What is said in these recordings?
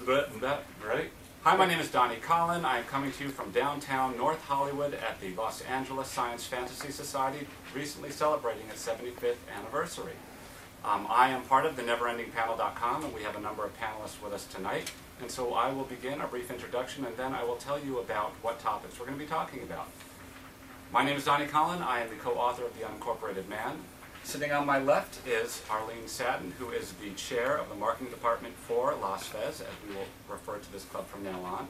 Ready? Hi, my name is Donnie Collin. I am coming to you from downtown North Hollywood at the Los Angeles Science Fantasy Society, recently celebrating its 75th anniversary. I am part of the NeverEndingPanel.com, and we have a number of panelists with us tonight. And so I will begin a brief introduction, and then I will tell you about what topics we're going to be talking about. My name is Donnie Collin. I am the co-author of The Unincorporated Man. Sitting on my left is Arlene Sadden, who is the chair of the marketing department for Las Fez, as we will refer to this club from now on.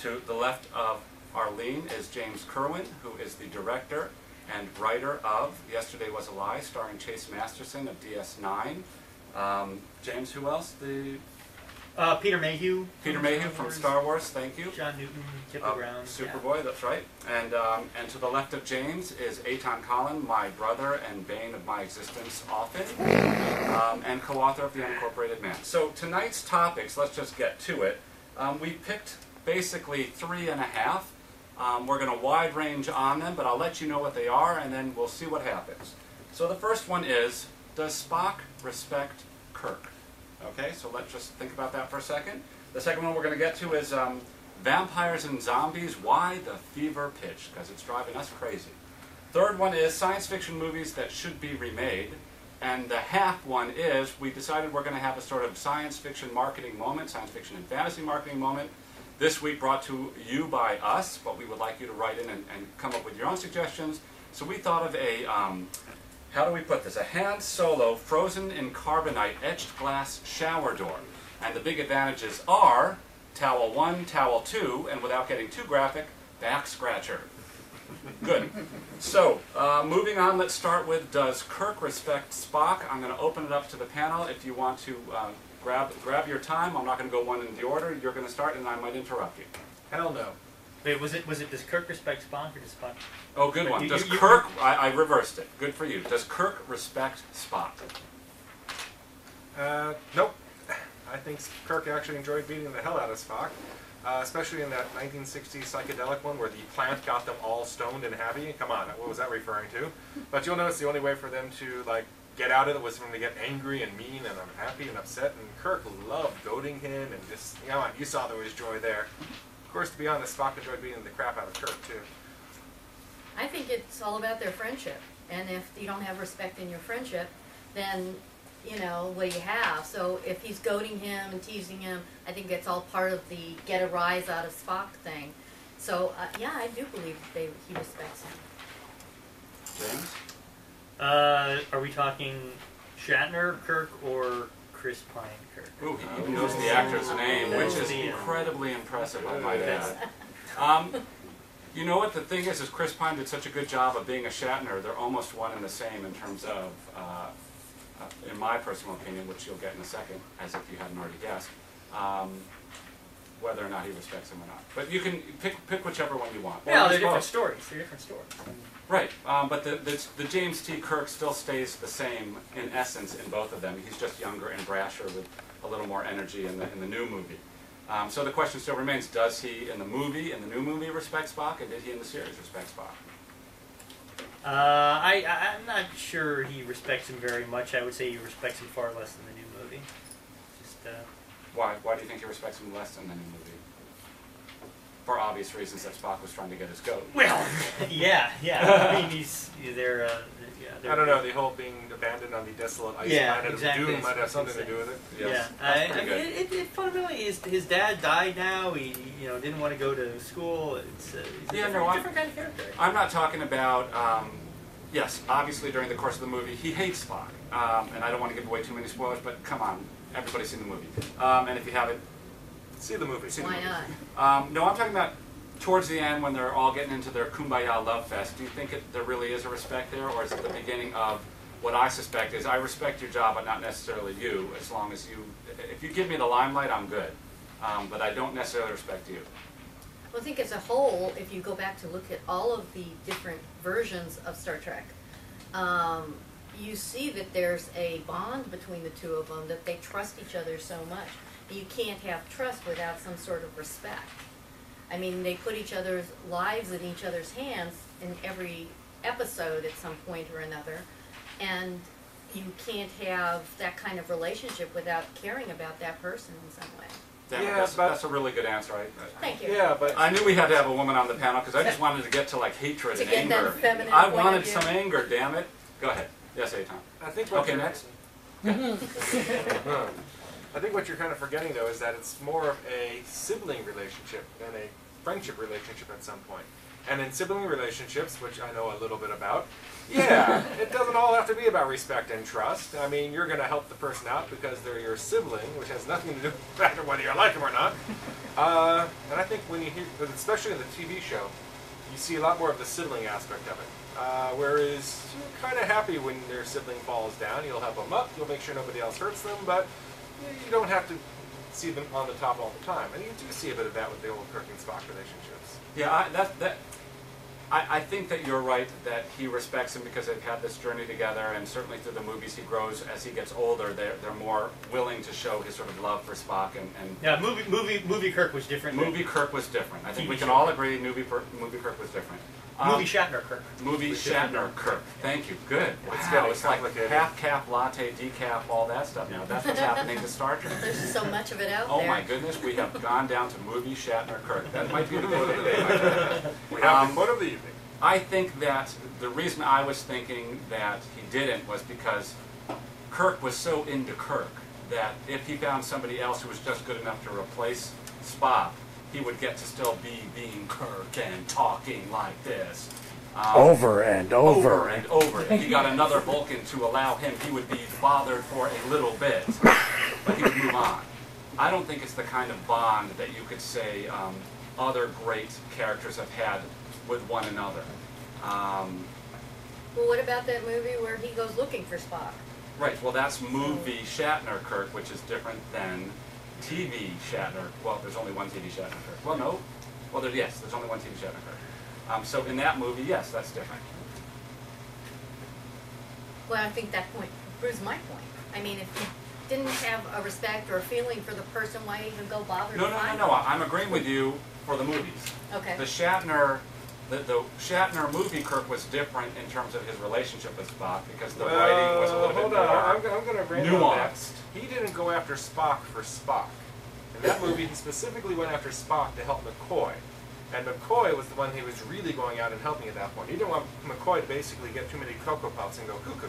To the left of Arlene is James Kerwin, who is the director and writer of Yesterday Was a Lie, starring Chase Masterson of DS9. James, who else? Peter Mayhew. Peter Mayhew from Star Wars, thank you. John Newton, Kipper Brown. Superboy, yeah. That's right. And to the left of James is Eitan Collin, my brother and bane of my existence often, and co-author of The Unincorporated Man. So tonight's topics, let's just get to it. We picked basically 3.5. We're going to wide range on them, but I'll let you know what they are, and then we'll see what happens. So the first one is, does Spock respect Kirk? Okay, so let's just think about that for a second. The second one we're going to get to is vampires and zombies, why the fever pitch? Because it's driving us crazy. Third one is science fiction movies that should be remade. And the half one is, we decided we're going to have a sort of science fiction marketing moment, science fiction and fantasy marketing moment. This week brought to you by us, but we would like you to write in and come up with your own suggestions. So we thought of a, how do we put this? A Han Solo frozen in carbonite etched glass shower door. And the big advantages are towel 1, towel 2, and without getting too graphic, back scratcher. Good. So, moving on, let's start with, does Kirk respect Spock? I'm going to open it up to the panel. If you want to grab your time, I'm not going to go one in the order. You're going to start, and I might interrupt you. Hell no. Wait, was it does Kirk respect Spock or does Spock? Oh, good one. Does Kirk, I reversed it. Good for you. Does Kirk respect Spock? Nope. I think Kirk actually enjoyed beating the hell out of Spock, especially in that 1960s psychedelic one where the plant got them all stoned and happy. Come on, what was that referring to? But you'll notice the only way for them to get out of it was for them to get angry and mean and unhappy and upset, and Kirk loved goading him and just, come on, you saw there was joy there. Of course, to be honest, Spock enjoyed beating the crap out of Kirk, too. I think it's all about their friendship. And if you don't have respect in your friendship, then, you know, what do you have? So if he's goading him and teasing him, I think it's all part of the get a rise out of Spock thing. So, yeah, I do believe he respects him. James? Are we talking Shatner Kirk or Chris Pine Kirk? Ooh, he even knows the actor's name, which is incredibly impressive, I might add. You know what the thing is Chris Pine did such a good job of being a Shatner, they're almost one and the same in terms of, in my personal opinion, which you'll get in a second, as if you hadn't already guessed, whether or not he respects him or not. But you can pick whichever one you want. Yeah, they're different stories. They're different stories. Right, but the James T. Kirk still stays the same in essence in both of them. He's just younger and brasher with a little more energy in the new movie. So the question still remains, does he in the new movie respect Spock, and did he in the series respect Spock? I'm not sure he respects him very much. I would say he respects him far less than the new movie. Just, Why do you think he respects him less than the new movie? For obvious reasons that Spock was trying to get his goat. Well, yeah. I mean, they're I don't know, the whole being abandoned on the desolate ice planet of Doom might have something to do with it. Yes. I mean, it fundamentally, his dad died now. He didn't want to go to school. It's a different kind of character. I'm not talking about, yes, obviously during the course of the movie, he hates Spock. And I don't want to give away too many spoilers, but come on, everybody's seen the movie. And if you haven't, see the movie. Why not? No, I'm talking about towards the end when they're all getting into their kumbaya love fest. Do you think there really is a respect there, or is it the beginning of what I suspect is, I respect your job, but not necessarily you, as long as if you give me the limelight, I'm good. But I don't necessarily respect you. Well, I think as a whole, if you go back to look at all of the different versions of Star Trek, you see that there's a bond between the two of them, that they trust each other so much. You can't have trust without some sort of respect. I mean, they put each other's lives in each other's hands in every episode at some point or another. And, you can't have that kind of relationship without caring about that person in some way. Damn it, Yeah, that's a really good answer. Thank you. Yeah, but I knew we had to have a woman on the panel because I just wanted to get to like hatred To and get that anger. feminine I point of wanted view. some anger, damn it. Go ahead. Yes, Eitan. I think what Okay, you're- next. I think what you're kind of forgetting though is that it's more of a sibling relationship than a friendship relationship at some point. And in sibling relationships, which I know a little bit about, yeah, it doesn't all have to be about respect and trust. I mean, you're going to help the person out because they're your sibling, which has nothing to do with the fact of whether you like them or not. And I think when you hear, especially in the TV show, you see a lot more of the sibling aspect of it. Whereas you're kind of happy when their sibling falls down. You'll help them up. You'll make sure nobody else hurts them, but you don't have to see them on the top all the time. And you do see a bit of that with the old Kirk and Spock relationships. Yeah, I think that you're right that he respects him because they've had this journey together, and certainly through the movies he grows as he gets older. They're more willing to show his sort of love for Spock and Yeah, movie Kirk was different. movie Kirk was different. I think TV we can show. all agree movie Kirk was different. Movie Shatner Kirk. Movie Shatner Kirk. Thank you. Good. It's Wow, getting it's like complicated. half cap, latte, decaf, all that stuff now. That's what's happening to Star Trek. There's so much of it out Oh there. my goodness, we have gone down to movie Shatner Kirk. That might be the quote of the day. my friend. We have the quote of the evening. I think that the reason I was thinking that he didn't was because Kirk was so into Kirk that if he found somebody else who was just good enough to replace Spock, he would get to still be being Kirk and talking like this. Over and over. Over and over. If he got another Vulcan to allow him, he would be bothered for a little bit, but he would move on. I don't think it's the kind of bond that you could say other great characters have had with one another. Well, what about that movie where he goes looking for Spock? Right, well that's movie Shatner Kirk, which is different than TV Shatner. Well, there's only one TV Shatner Kirk. Well, no. Well, yes, there's only one TV Shatner Kirk. So in that movie, yes, that's different. Well, I think that point proves my point. I mean, if you didn't have a respect or a feeling for the person, why even go bother No, to no, no, find no. them? I'm agreeing with you for the movies. Okay. The Shatner movie Kirk was different in terms of his relationship with Spock because the writing was a little bit hold more on. I'm going to bring nuanced. He didn't go after Spock for Spock. In that movie, he specifically went after Spock to help McCoy. And McCoy was the one he was really going out and helping at that point. He didn't want McCoy to basically get too many Cocoa Puffs and go cuckoo.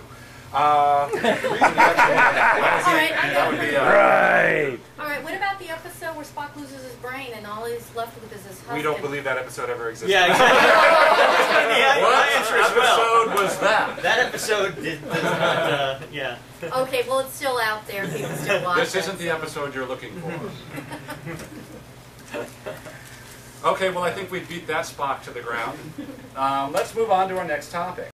The reason he actually That would be Right. All right, what about the episode where Spock loses his brain and all he's left with is his husband? we don't believe that episode ever existed. Yeah, exactly. What My answer as well. episode was that? That episode does not, yeah. Okay, well, it's still out there. People still watch This it, isn't the so- episode you're looking for. Okay, well I think we beat that Spock to the ground. Let's move on to our next topic.